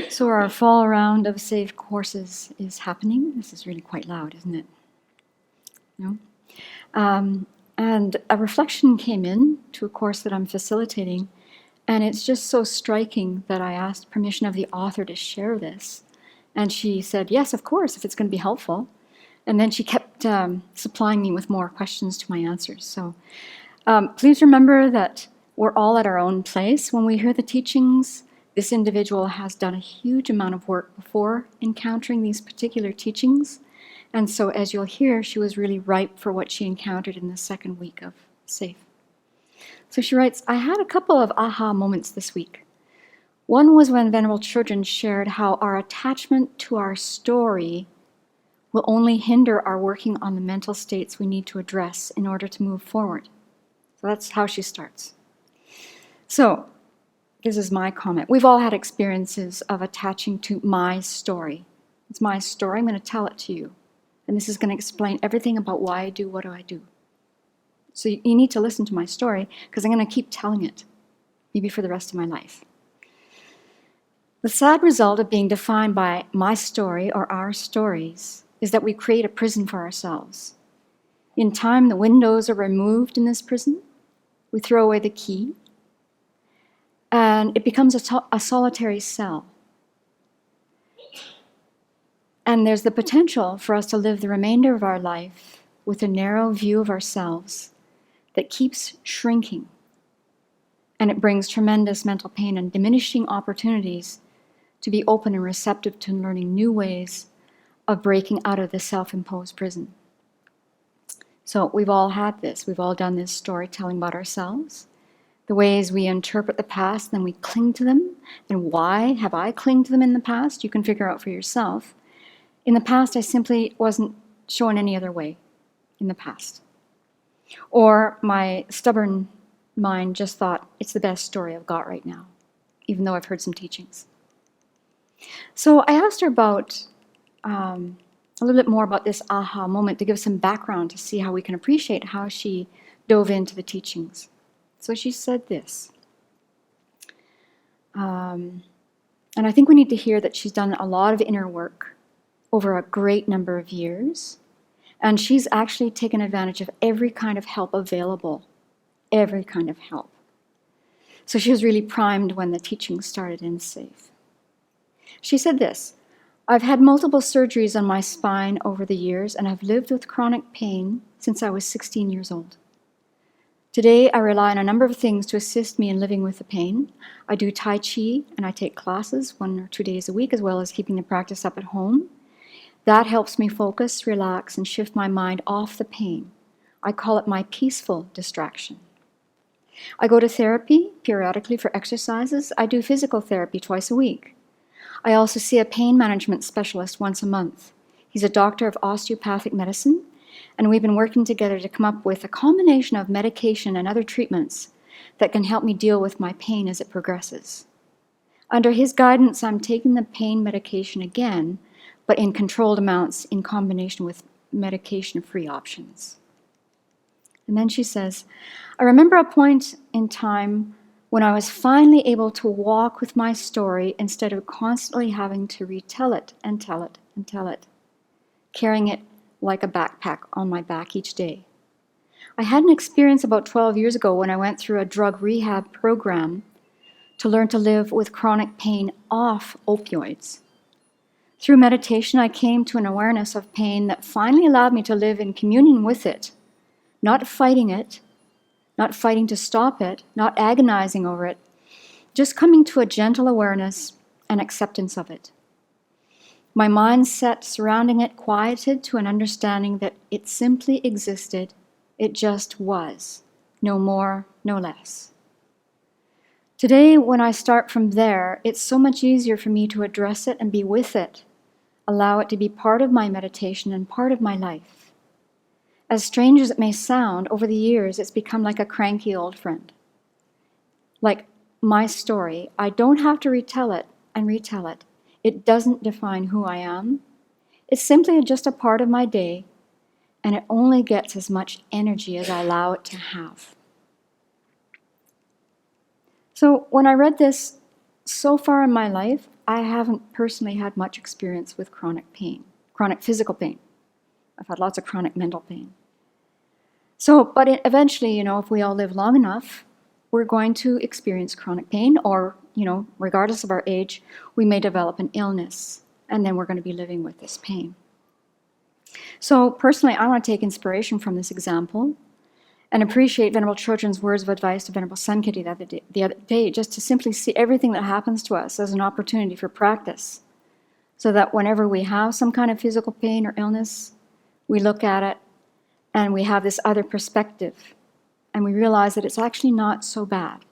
So our fall round of safe courses is happening. This is really quite loud, isn't it? No? And a reflection came in to a course that I'm facilitating, and it's just so striking that I asked permission of the author to share this. And she said, yes, of course, if it's going to be helpful. And then she kept supplying me with more questions to my answers. So please remember that we're all at our own place when we hear the teachings. This individual has done a huge amount of work before encountering these particular teachings. And so as you'll hear, she was really ripe for what she encountered in the second week of SAFE. So she writes, I had a couple of aha moments this week. One was when Venerable Children shared how our attachment to our story will only hinder our working on the mental states we need to address in order to move forward. So that's how she starts. So this is my comment. We've all had experiences of attaching to my story. It's my story. I'm going to tell it to you. And this is going to explain everything about why I do what do I do. So you need to listen to my story because I'm going to keep telling it, maybe for the rest of my life. The sad result of being defined by my story or our stories is that we create a prison for ourselves. In time, the windows are removed in this prison. We throw away the key. And it becomes a solitary cell. And there's the potential for us to live the remainder of our life with a narrow view of ourselves that keeps shrinking. And it brings tremendous mental pain and diminishing opportunities to be open and receptive to learning new ways of breaking out of the self-imposed prison. So we've all had this. We've all done this storytelling about ourselves. The ways we interpret the past, then we cling to them. And why have I clinged to them in the past? You can figure out for yourself. In the past, I simply wasn't shown any other way in the past. Or my stubborn mind just thought, it's the best story I've got right now, even though I've heard some teachings. So I asked her about a little bit more about this aha moment to give some background to see how we can appreciate how she dove into the teachings. So she said this. And I think we need to hear that she's done a lot of inner work over a great number of years. And she's actually taken advantage of every kind of help available. Every kind of help. So she was really primed when the teaching started in SAFE. She said this, I've had multiple surgeries on my spine over the years and I've lived with chronic pain since I was 16 years old. Today, I rely on a number of things to assist me in living with the pain. I do Tai Chi and I take classes 1 or 2 days a week, as well as keeping the practice up at home. That helps me focus, relax, and shift my mind off the pain. I call it my peaceful distraction. I go to therapy periodically for exercises. I do physical therapy twice a week. I also see a pain management specialist once a month. He's a doctor of osteopathic medicine, and we've been working together to come up with a combination of medication and other treatments that can help me deal with my pain as it progresses. Under his guidance, I'm taking the pain medication again, but in controlled amounts in combination with medication-free options. And then she says, I remember a point in time when I was finally able to walk with my story instead of constantly having to retell it and tell it and tell it, carrying it like a backpack on my back each day. I had an experience about 12 years ago when I went through a drug rehab program to learn to live with chronic pain off opioids. Through meditation, I came to an awareness of pain that finally allowed me to live in communion with it, not fighting it, not fighting to stop it, not agonizing over it, just coming to a gentle awareness and acceptance of it. My mindset surrounding it quieted to an understanding that it simply existed, it just was, no more, no less. Today, when I start from there, it's so much easier for me to address it and be with it, allow it to be part of my meditation and part of my life. As strange as it may sound, over the years, it's become like a cranky old friend. Like my story, I don't have to retell it and retell it. It doesn't define who I am. It's simply just a part of my day, and it only gets as much energy as I allow it to have. So when I read this so far in my life, I haven't personally had much experience with chronic pain, chronic physical pain. I've had lots of chronic mental pain. So, but eventually, if we all live long enough, we're going to experience chronic pain, or, regardless of our age, we may develop an illness, and then we're going to be living with this pain. So personally, I want to take inspiration from this example and appreciate Venerable Chödrön's words of advice to Venerable Sankirti the other day, just to simply see everything that happens to us as an opportunity for practice, so that whenever we have some kind of physical pain or illness, we look at it and we have this other perspective, and we realize that it's actually not so bad.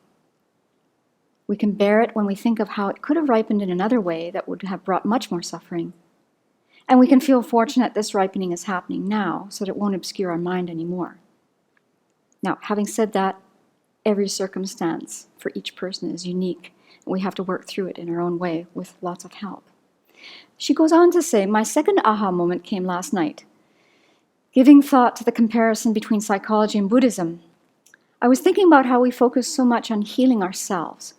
We can bear it when we think of how it could have ripened in another way that would have brought much more suffering. And we can feel fortunate this ripening is happening now, so that it won't obscure our mind anymore. Now, having said that, every circumstance for each person is unique, and we have to work through it in our own way with lots of help. She goes on to say, my second aha moment came last night. Giving thought to the comparison between psychology and Buddhism, I was thinking about how we focus so much on healing ourselves.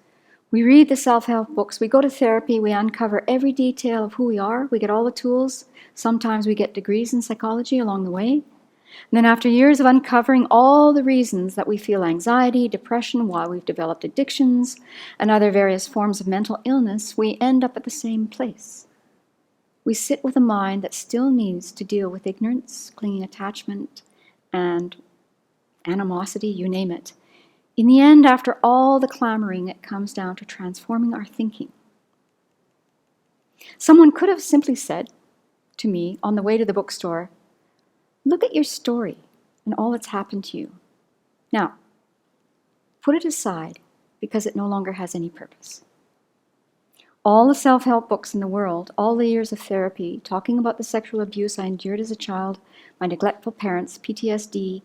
We read the self-help books, we go to therapy, we uncover every detail of who we are, we get all the tools. Sometimes we get degrees in psychology along the way. And then after years of uncovering all the reasons that we feel anxiety, depression, why we've developed addictions, and other various forms of mental illness, we end up at the same place. We sit with a mind that still needs to deal with ignorance, clinging attachment, and animosity, you name it. In the end, after all the clamoring, it comes down to transforming our thinking. Someone could have simply said to me on the way to the bookstore, look at your story and all that's happened to you. Now, put it aside because it no longer has any purpose. All the self-help books in the world, all the years of therapy, talking about the sexual abuse I endured as a child, my neglectful parents, PTSD,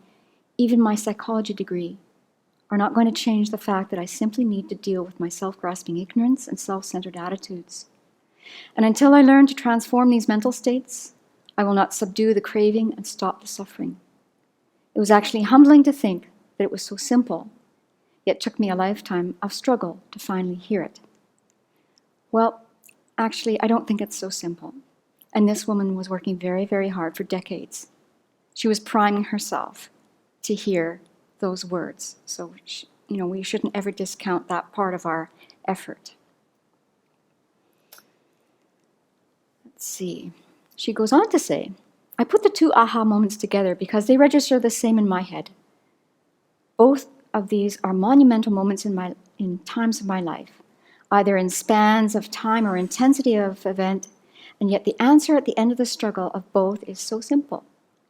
even my psychology degree, are not going to change the fact that I simply need to deal with my self-grasping ignorance and self-centered attitudes. And until I learn to transform these mental states, I will not subdue the craving and stop the suffering. It was actually humbling to think that it was so simple, yet took me a lifetime of struggle to finally hear it. Well, actually, I don't think it's so simple. And this woman was working very, very hard for decades. She was priming herself to hear those words. So, we shouldn't ever discount that part of our effort. Let's see. She goes on to say, I put the two aha moments together because they register the same in my head. Both of these are monumental moments in times of my life, either in spans of time or intensity of event, and yet the answer at the end of the struggle of both is so simple.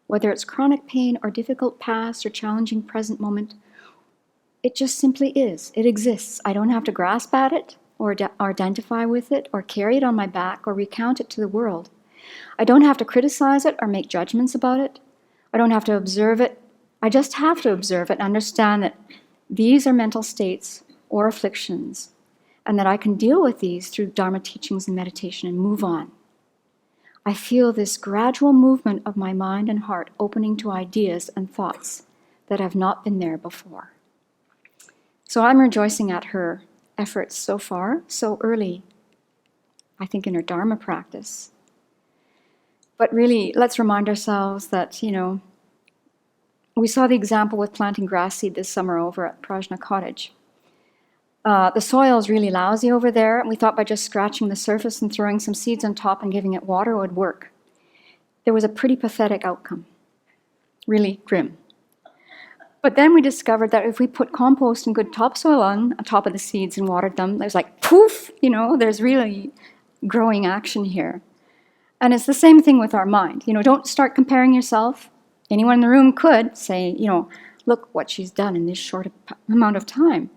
Whether it's chronic pain or difficult past or challenging present moment, it just simply is. It exists. I don't have to grasp at it or identify with it or carry it on my back or recount it to the world. I don't have to criticize it or make judgments about it. I don't have to observe it. I just have to observe it and understand that these are mental states or afflictions, and that I can deal with these through Dharma teachings and meditation and move on. I feel this gradual movement of my mind and heart opening to ideas and thoughts that have not been there before. So I'm rejoicing at her efforts so far, so early, I think, in her Dharma practice. But really, let's remind ourselves that, we saw the example with planting grass seed this summer over at Prajna Cottage. The soil is really lousy over there, and we thought by just scratching the surface and throwing some seeds on top and giving it water would work. There was a pretty pathetic outcome, really grim. But then we discovered that if we put compost and good topsoil on top of the seeds and watered them, there's like poof, there's really growing action here. And it's the same thing with our mind. Don't start comparing yourself. Anyone in the room could say, look what she's done in this short amount of time.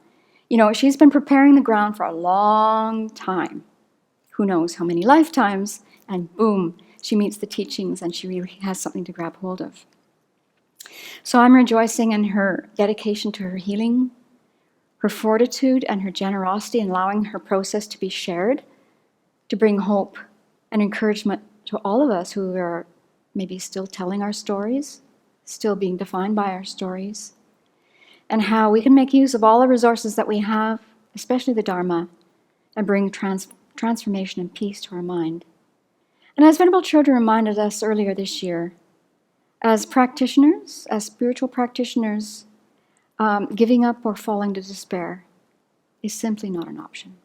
She's been preparing the ground for a long time. Who knows how many lifetimes, and boom, she meets the teachings and she really has something to grab hold of. So I'm rejoicing in her dedication to her healing, her fortitude and her generosity in allowing her process to be shared, to bring hope and encouragement to all of us who are maybe still telling our stories, still being defined by our stories, and how we can make use of all the resources that we have, especially the Dharma, and bring transformation and peace to our mind. And as Venerable Chodo reminded us earlier this year, as practitioners, as spiritual practitioners, giving up or falling to despair is simply not an option.